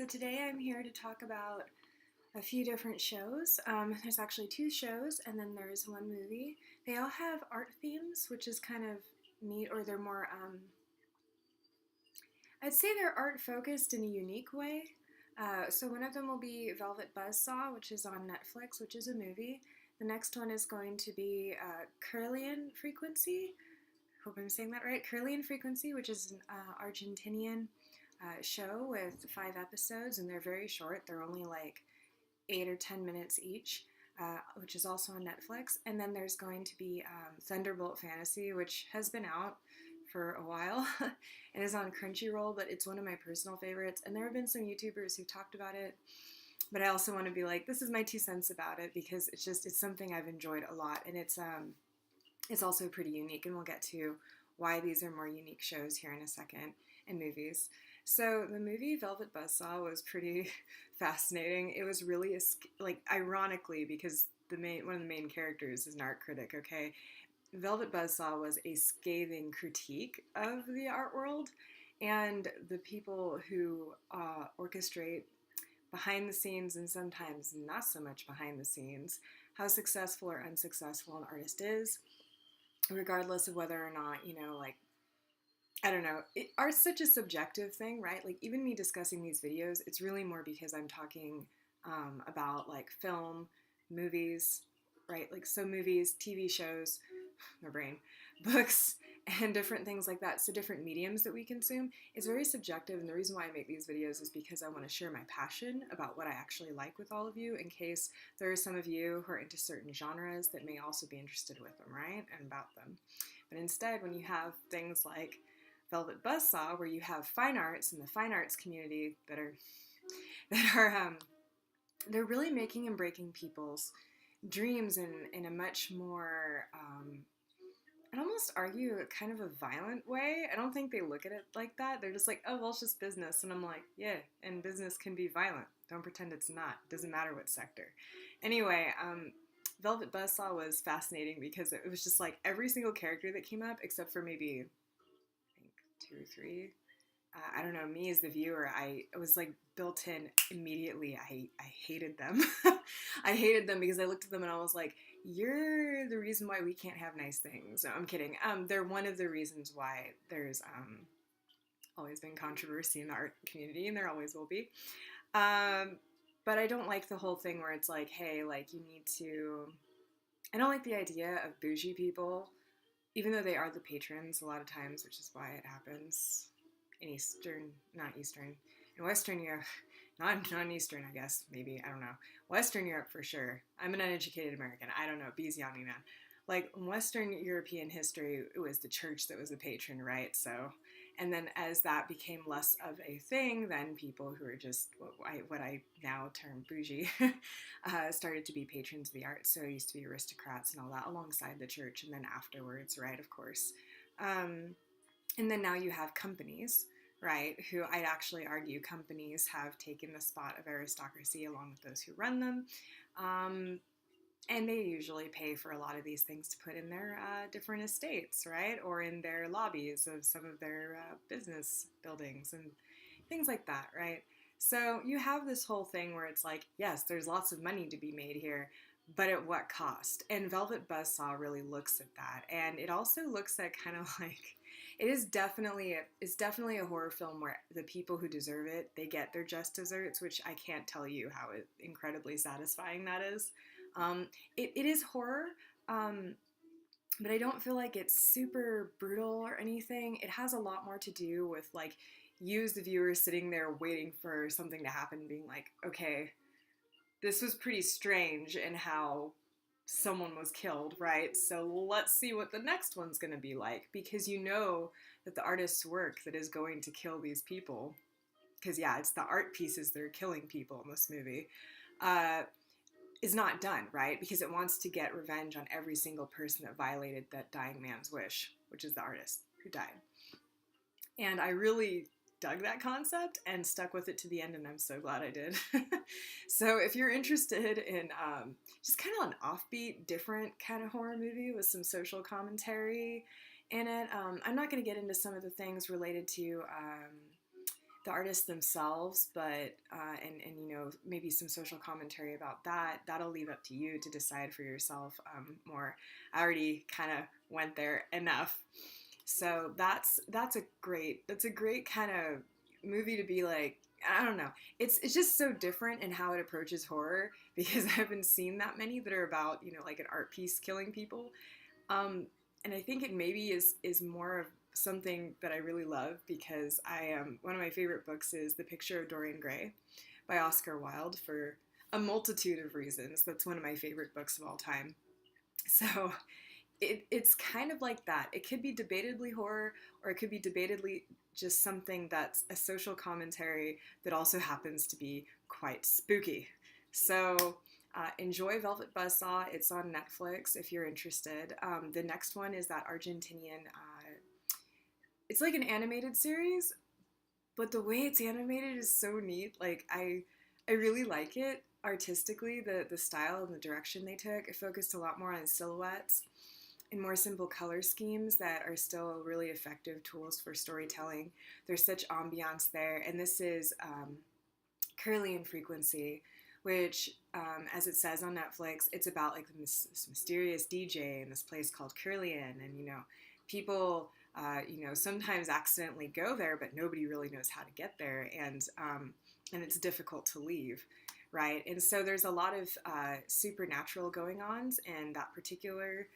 So today I'm here to talk about a few different shows. There's actually two shows and then there's one movie. They all have art themes, which is kind of neat, or they're more, I'd say they're art focused in a unique way. So one of them will be Velvet Buzzsaw, which is on Netflix, which is a movie. The next one is going to be Kirlian Frequency. Hope I'm saying that right. Kirlian Frequency, which is an Argentinian show with 5 episodes, and they're very short. They're only like 8 or 10 minutes each, which is also on Netflix. And then there's going to be Thunderbolt Fantasy, which has been out for a while and is on Crunchyroll, but it's one of my personal favorites. And there have been some YouTubers who've talked about it, but I also want to be like, this is my 2 cents about it because it's something I've enjoyed a lot, and it's also pretty unique, and we'll get to why these are more unique shows here in a second, and movies. So the movie Velvet Buzzsaw was pretty fascinating. It was really, ironically, because one of the main characters is an art critic, okay? Velvet Buzzsaw was a scathing critique of the art world and the people who orchestrate behind the scenes, and sometimes not so much behind the scenes, how successful or unsuccessful an artist is, regardless of whether or not, I don't know. Art's such a subjective thing, right? Like, even me discussing these videos, it's really more because I'm talking about, like, film, movies, right? Like, so movies, TV shows, my brain, books, and different things like that. So different mediums that we consume is very subjective, and the reason why I make these videos is because I want to share my passion about what I actually like with all of you, in case there are some of you who are into certain genres that may also be interested with them, right? And about them. But instead, when you have things like Velvet Buzzsaw, where you have fine arts and the fine arts community that are they're really making and breaking people's dreams in a much more I'd almost argue kind of a violent way. I don't think they look at it like that. They're just like, oh, well, it's just business. And I'm like, yeah, and business can be violent. Don't pretend it's not. It doesn't matter what sector. Anyway, Velvet Buzzsaw was fascinating because it was just like every single character that came up, except for maybe, I think, 2 or 3. I don't know, me as the viewer, it was like built in immediately. I hated them. I hated them because I looked at them and I was like, you're the reason why we can't have nice things. No, I'm kidding. They're one of the reasons why there's always been controversy in the art community, and there always will be. But I don't like the whole thing where it's like, hey, like, you need to... I don't like the idea of bougie people, even though they are the patrons a lot of times, which is why it happens in Western Europe, not in Eastern, I guess, maybe, I don't know. Western Europe for sure. I'm an uneducated American. I don't know, bees on me, man. Like, in Western European history, it was the church that was the patron, right? So, and then as that became less of a thing, then people who are just what I now term bougie started to be patrons of the arts. So it used to be aristocrats and all that alongside the church, and then afterwards, right, of course. And then now you have companies, right, who I'd actually argue companies have taken the spot of aristocracy along with those who run them. And they usually pay for a lot of these things to put in their different estates, right, or in their lobbies of some of their business buildings and things like that, right? So you have this whole thing where it's like, yes, there's lots of money to be made here, but at what cost? And Velvet Buzzsaw really looks at that, and it also looks at kind of like, it's definitely a horror film where the people who deserve it, they get their just desserts, which I can't tell you how incredibly satisfying that is. It is horror, but I don't feel like it's super brutal or anything. It has a lot more to do with, like, you as the viewer sitting there waiting for something to happen, being like, okay, this was pretty strange in how someone was killed, right? So let's see what the next one's going to be like, because you know that the artist's work that is going to kill these people, because yeah, it's the art pieces that are killing people in this movie, is not done, right? Because it wants to get revenge on every single person that violated that dying man's wish, which is the artist who died. And I really dug that concept and stuck with it to the end, and I'm so glad I did. So if you're interested in just kind of an offbeat, different kind of horror movie with some social commentary in it, I'm not going to get into some of the things related to the artists themselves, but and you know, maybe some social commentary about that. That'll leave up to you to decide for yourself more. I already kind of went there enough. So that's a great kind of movie to be like, I don't know. It's just so different in how it approaches horror because I haven't seen that many that are about, you know, like an art piece killing people. Um, and I think it maybe is more of something that I really love because one of my favorite books is The Picture of Dorian Gray by Oscar Wilde for a multitude of reasons. That's one of my favorite books of all time. So it's kind of like that. It could be debatably horror, or it could be debatably just something that's a social commentary that also happens to be quite spooky. So enjoy Velvet Buzzsaw. It's on Netflix if you're interested. The next one is that Argentinian. It's like an animated series, but the way it's animated is so neat. Like I really like it artistically. The style and the direction they took. It focused a lot more on silhouettes and more simple color schemes that are still really effective tools for storytelling. There's such ambiance there, and this is Kirlian Frequency, which, as it says on Netflix, it's about like this mysterious DJ in this place called Kirlian, and you know, people, you know, sometimes accidentally go there, but nobody really knows how to get there, and it's difficult to leave, right? And so there's a lot of supernatural going on in that particular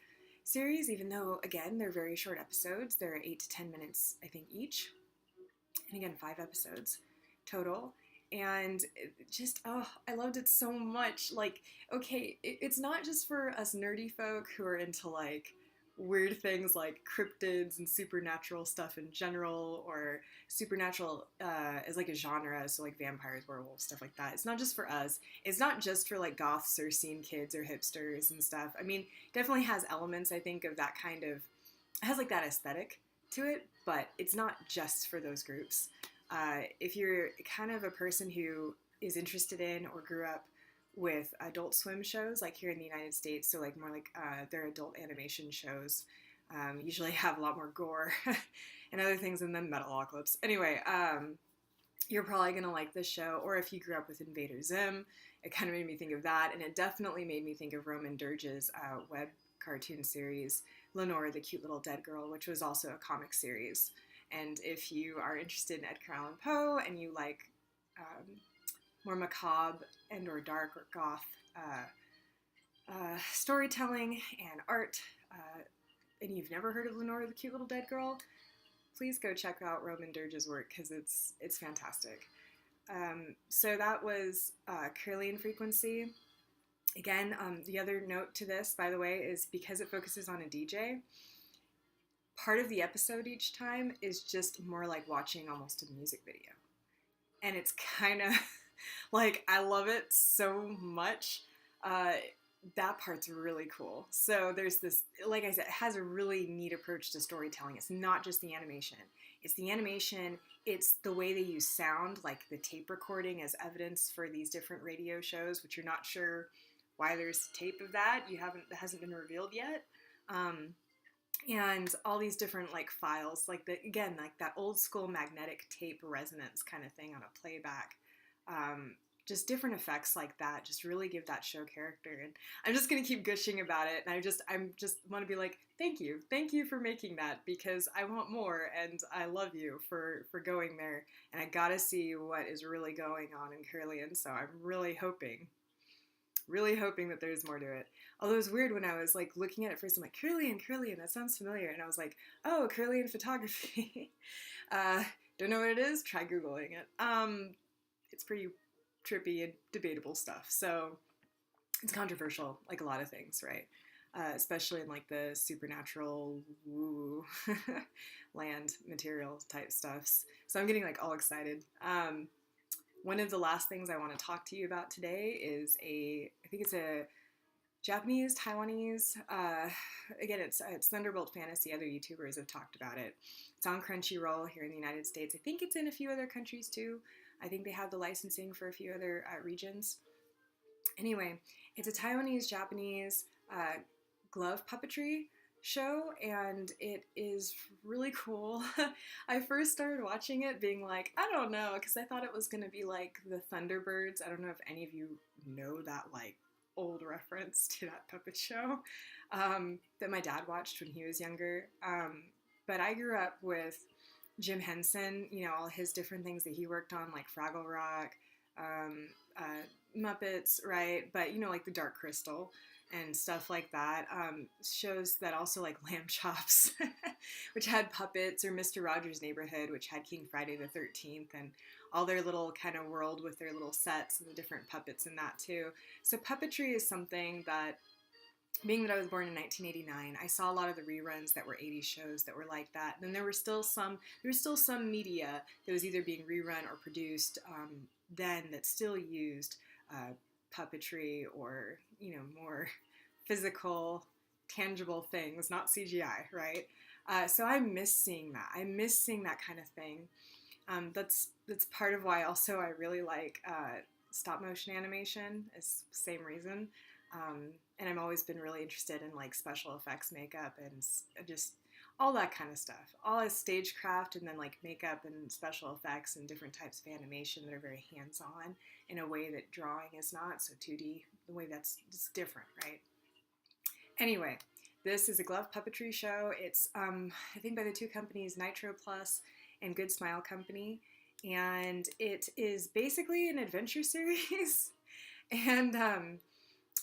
series, even though again they're very short episodes. They're 8 to 10 minutes, I think, each, and again 5 episodes total. And just, oh, I loved it so much. Like, okay, it's not just for us nerdy folk who are into like weird things like cryptids and supernatural stuff in general, or supernatural as like a genre, so like vampires, werewolves, stuff like that. It's not just for us. It's not just for like goths or scene kids or hipsters and stuff. I mean, definitely has elements, I think, of that kind of, it has like that aesthetic to it, but it's not just for those groups. If you're kind of a person who is interested in or grew up with Adult Swim shows, like here in the United States, so like more like their adult animation shows, usually have a lot more gore and other things in them, Metalocalypse. Anyway, you're probably gonna like this show. Or if you grew up with Invader Zim, it kind of made me think of that, and it definitely made me think of Roman Dirge's web cartoon series, Lenore, the Cute Little Dead Girl, which was also a comic series. And if you are interested in Edgar Allan Poe and you like more macabre and or dark or goth storytelling and art, and you've never heard of Lenore, the Cute Little Dead Girl, please go check out Roman Dirge's work because it's fantastic. So that was Kirlian Frequency. Again, the other note to this, by the way, is because it focuses on a DJ, part of the episode each time is just more like watching almost a music video. And it's kind of like, I love it so much. That part's really cool. So there's this, like I said, it has a really neat approach to storytelling. It's not just the animation. It's the animation, it's the way they use sound, like the tape recording as evidence for these different radio shows, which you're not sure why there's tape of that. That hasn't been revealed yet. And all these different like files, like again, like that old school magnetic tape resonance kind of thing on a playback. Just different effects like that just really give that show character. And I'm just gonna keep gushing about it, and I'm just want to be like, thank you for making that, because I want more, and I love you for going there, and I gotta see what is really going on in Kirlian. So I'm really hoping that there's more to it. Although it was weird when I was like looking at it first, I'm like, Kirlian, that sounds familiar. And I was like, oh, Kirlian photography. Don't know what it is? Try Googling it. It's pretty trippy and debatable stuff. So it's controversial, like a lot of things, right? Especially in like the supernatural woo land material type stuffs. So I'm getting like all excited. One of the last things I want to talk to you about today is I think it's a Japanese, Taiwanese, again, it's Thunderbolt Fantasy. Other YouTubers have talked about it. It's on Crunchyroll here in the United States. I think it's in a few other countries too. I think they have the licensing for a few other regions. Anyway, it's a Taiwanese, Japanese glove puppetry show, and it is really cool. I first started watching it being like, I don't know, because I thought it was going to be like the Thunderbirds. I don't know if any of you know that like old reference to that puppet show that my dad watched when he was younger. But I grew up with Jim Henson, you know, all his different things that he worked on, like Fraggle Rock, Muppets, right? But, you know, like the Dark Crystal and stuff like that. Shows that also like Lamb Chops, which had puppets, or Mr. Rogers' Neighborhood, which had King Friday the 13th, and all their little kind of world with their little sets and the different puppets in that too. So puppetry is something that, being that I was born in 1989, I saw a lot of the reruns that were 80s shows that were like that. And then there was still some media that was either being rerun or produced then that still used puppetry, or, you know, more physical, tangible things, not CGI, right? So I miss seeing that. I miss seeing that kind of thing. That's part of why also I really like stop motion animation, is the same reason. And I've always been really interested in like special effects, makeup, and just all that kind of stuff. All as stagecraft, and then like makeup and special effects and different types of animation that are very hands-on in a way that drawing is not. So 2D, the way that's just different, right? Anyway, this is a glove puppetry show. It's I think by the two companies Nitro Plus and Good Smile Company, and it is basically an adventure series. And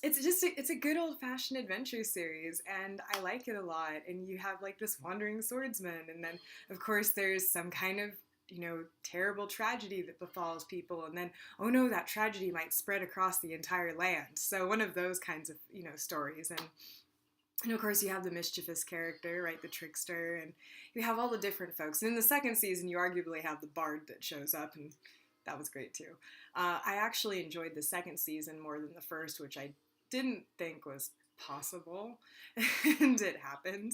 it's a good old-fashioned adventure series, and I like it a lot. And you have like this wandering swordsman, and then of course there's some kind of, you know, terrible tragedy that befalls people, and then, oh no, that tragedy might spread across the entire land. So one of those kinds of, you know, stories. And of course you have the mischievous character, right, the trickster, and you have all the different folks. And in the second season you arguably have the bard that shows up, and that was great too. I actually enjoyed the second season more than the first, which I didn't think was possible, and it happened.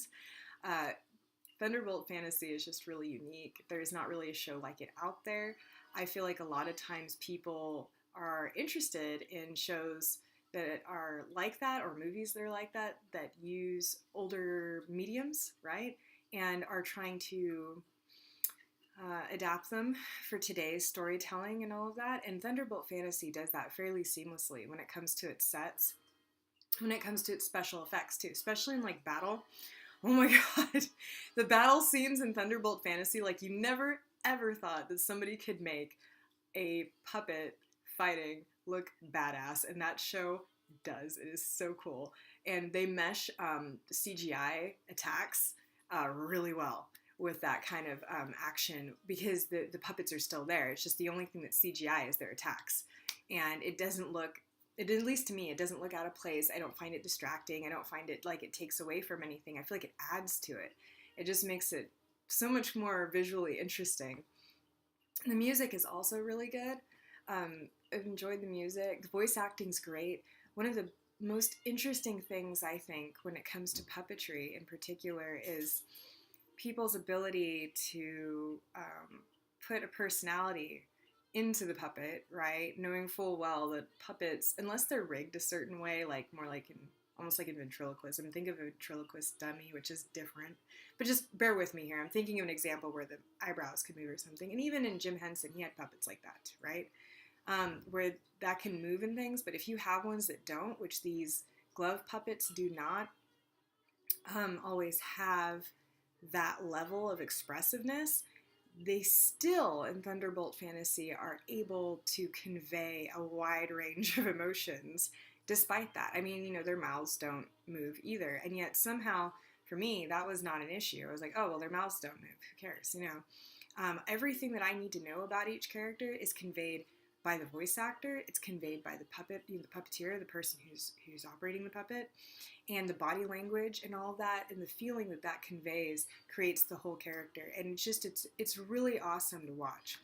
Thunderbolt Fantasy is just really unique. There's not really a show like it out there. I feel like a lot of times people are interested in shows that are like that, or movies that are like that, that use older mediums, right? And are trying to adapt them for today's storytelling and all of that. And Thunderbolt Fantasy does that fairly seamlessly when it comes to its sets, when it comes to its special effects too, especially in like battle. Oh my god, the battle scenes in Thunderbolt Fantasy, like you never ever thought that somebody could make a puppet fighting look badass, and that show does. It is so cool. And they mesh CGI attacks really well with that kind of action, because the puppets are still there. It's just the only thing that's CGI is their attacks. And it doesn't look, at least to me, it doesn't look out of place. I don't find it distracting. I don't find it like it takes away from anything. I feel like it adds to it. It just makes it so much more visually interesting. And the music is also really good. I've enjoyed the music. The voice acting's great. One of the most interesting things, I think, when it comes to puppetry in particular, is people's ability to put a personality into the puppet, right? Knowing full well that puppets, unless they're rigged a certain way, like more like almost like a ventriloquist. I'm thinking of a ventriloquist dummy, which is different. But just bear with me here. I'm thinking of an example where the eyebrows could move or something. And even in Jim Henson, he had puppets like that, right? Where that can move and things. But if you have ones that don't, which these glove puppets do not always have that level of expressiveness, they still, in Thunderbolt Fantasy, are able to convey a wide range of emotions despite that. I mean, you know, their mouths don't move either. And yet somehow, for me, that was not an issue. I was like, oh, well, their mouths don't move. Who cares, you know? Everything that I need to know about each character is conveyed by the voice actor. It's conveyed by the puppet, the puppeteer, the person who's operating the puppet, and the body language and all that, and the feeling that that conveys creates the whole character. And it's really awesome to watch.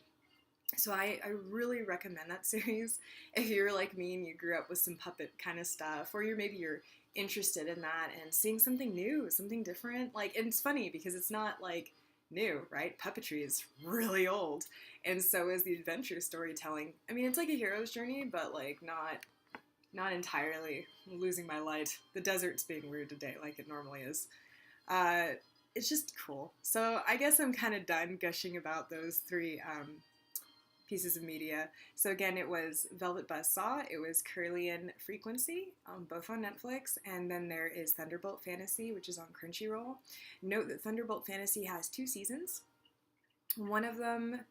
So I really recommend that series if you're like me and you grew up with some puppet kind of stuff, or maybe you're interested in that and seeing something new, something different. Like, and it's funny because it's not like new, right? Puppetry is really old, and so is the adventure storytelling. I mean, it's like a hero's journey, but like not entirely. I'm losing my light. The desert's being rude today, like it normally is. It's just cool. So I guess I'm kind of done gushing about those three pieces of media. So again, it was Velvet Buzzsaw, it was Kirlian Frequency, both on Netflix, and then there is Thunderbolt Fantasy, which is on Crunchyroll. Note that Thunderbolt Fantasy has 2 seasons. One of them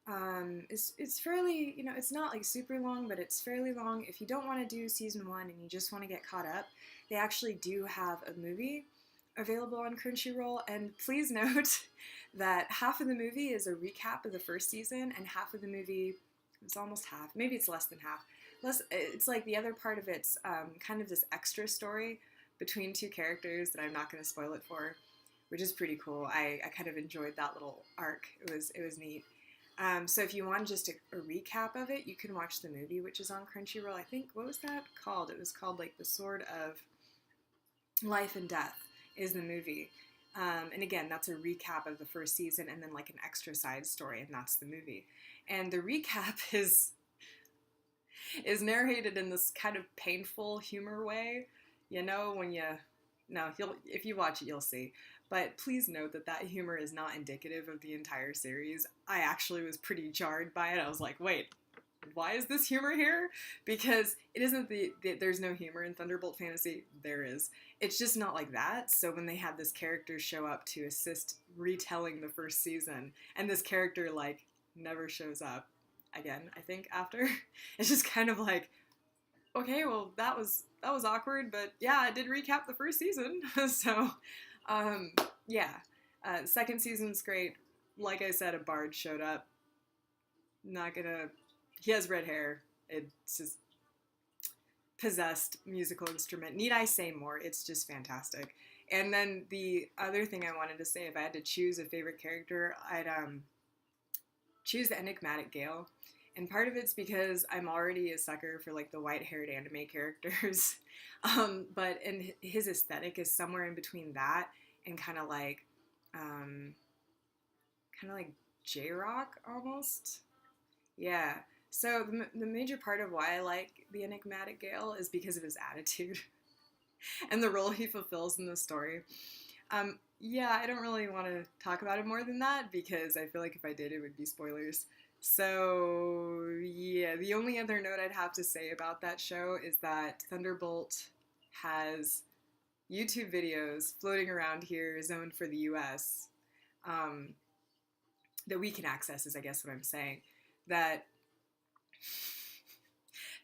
it's fairly, it's not like super long, but it's fairly long. If you don't want to do season 1 and you just want to get caught up, they actually do have a movie available on Crunchyroll, and please note that half of the movie is a recap of the first season, and half of the movie, it's almost half, maybe it's less than half. It's like the other part of it's kind of this extra story between 2 characters that I'm not going to spoil it for, which is pretty cool. I kind of enjoyed that little arc. It was neat. So if you want just a recap of it, you can watch the movie, which is on Crunchyroll. I think, what was that called? It was called like The Sword of Life and Death is the movie. And again, that's a recap of the first season and then like an extra side story, and that's the movie. And the recap is narrated in this kind of painful humor way, if you watch it, you'll see. But please note that humor is not indicative of the entire series. I actually was pretty jarred by it. I was like, wait, why is this humor here? Because it isn't there's no humor in Thunderbolt Fantasy. There is. It's just not like that. So when they had this character show up to assist retelling the first season, and this character like never shows up again, I think after, it's just kind of like, okay, well that was awkward, but yeah, it did recap the first season. So yeah, second season's great. Like I said, a bard showed up. He has red hair. It's just possessed musical instrument. Need I say more? It's just fantastic. And then the other thing I wanted to say, if I had to choose a favorite character, I'd choose the Enigmatic Gale. And part of it's because I'm already a sucker for like the white-haired anime characters. But his aesthetic is somewhere in between that and kind of like J-rock almost. Yeah. So the major part of why I like the Enigmatic Gale is because of his attitude and the role he fulfills in the story. Yeah, I don't really want to talk about it more than that because I feel like if I did, it would be spoilers. So yeah, the only other note I'd have to say about that show is that Thunderbolt has YouTube videos floating around here zoned for the US that we can access, is I guess what I'm saying. That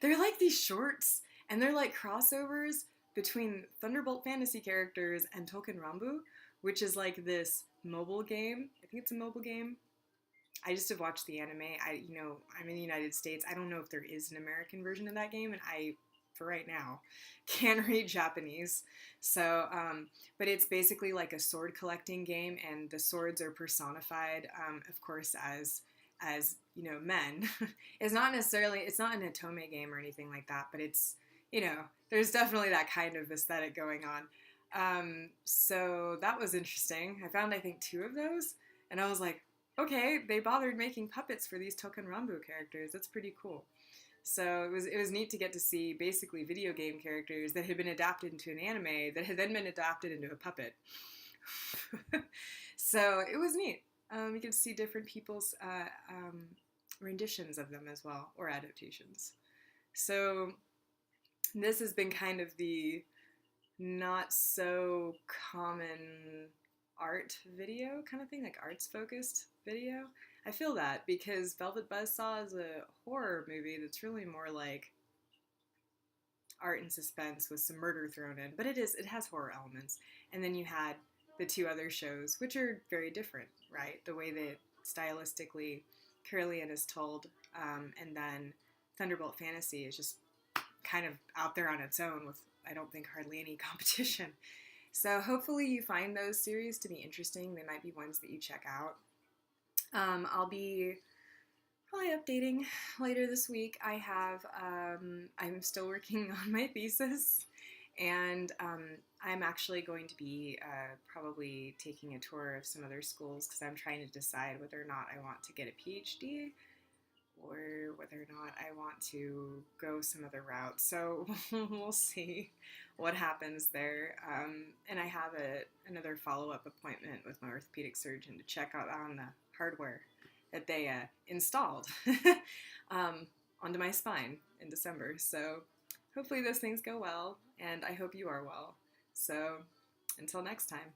they're like these shorts, and they're like crossovers between Thunderbolt Fantasy characters and Touken Ranbu, which is like this mobile game. I think it's a mobile game. I just have watched the anime. I'm in the United States. I don't know if there is an American version of that game, and I, for right now, can't read Japanese. So, but it's basically like a sword collecting game, and the swords are personified, of course, as men. It's not an otome game or anything like that, but it's, there's definitely that kind of aesthetic going on. So that was interesting. I found, I think, 2 of those, and I was like, okay, they bothered making puppets for these Touken Ranbu characters. That's pretty cool. So it was neat to get to see basically video game characters that had been adapted into an anime that had then been adapted into a puppet. So it was neat. You can see different people's renditions of them as well, or adaptations. So this has been kind of the not so common art video kind of thing, like arts focused video. I feel that because Velvet Buzzsaw is a horror movie that's really more like art and suspense with some murder thrown in, but it has horror elements. And then you had the 2 other shows, which are very different, right? The way that stylistically Kirlian is told, and then Thunderbolt Fantasy is just kind of out there on its own with, I don't think, hardly any competition. So hopefully you find those series to be interesting. They might be ones that you check out. I'll be probably updating later this week. I'm still working on my thesis, and I'm actually going to be probably taking a tour of some other schools because I'm trying to decide whether or not I want to get a PhD or whether or not I want to go some other route. So we'll see what happens there. And I have another follow-up appointment with my orthopedic surgeon to check out on the hardware that they installed onto my spine in December. So hopefully those things go well, and I hope you are well. So until next time.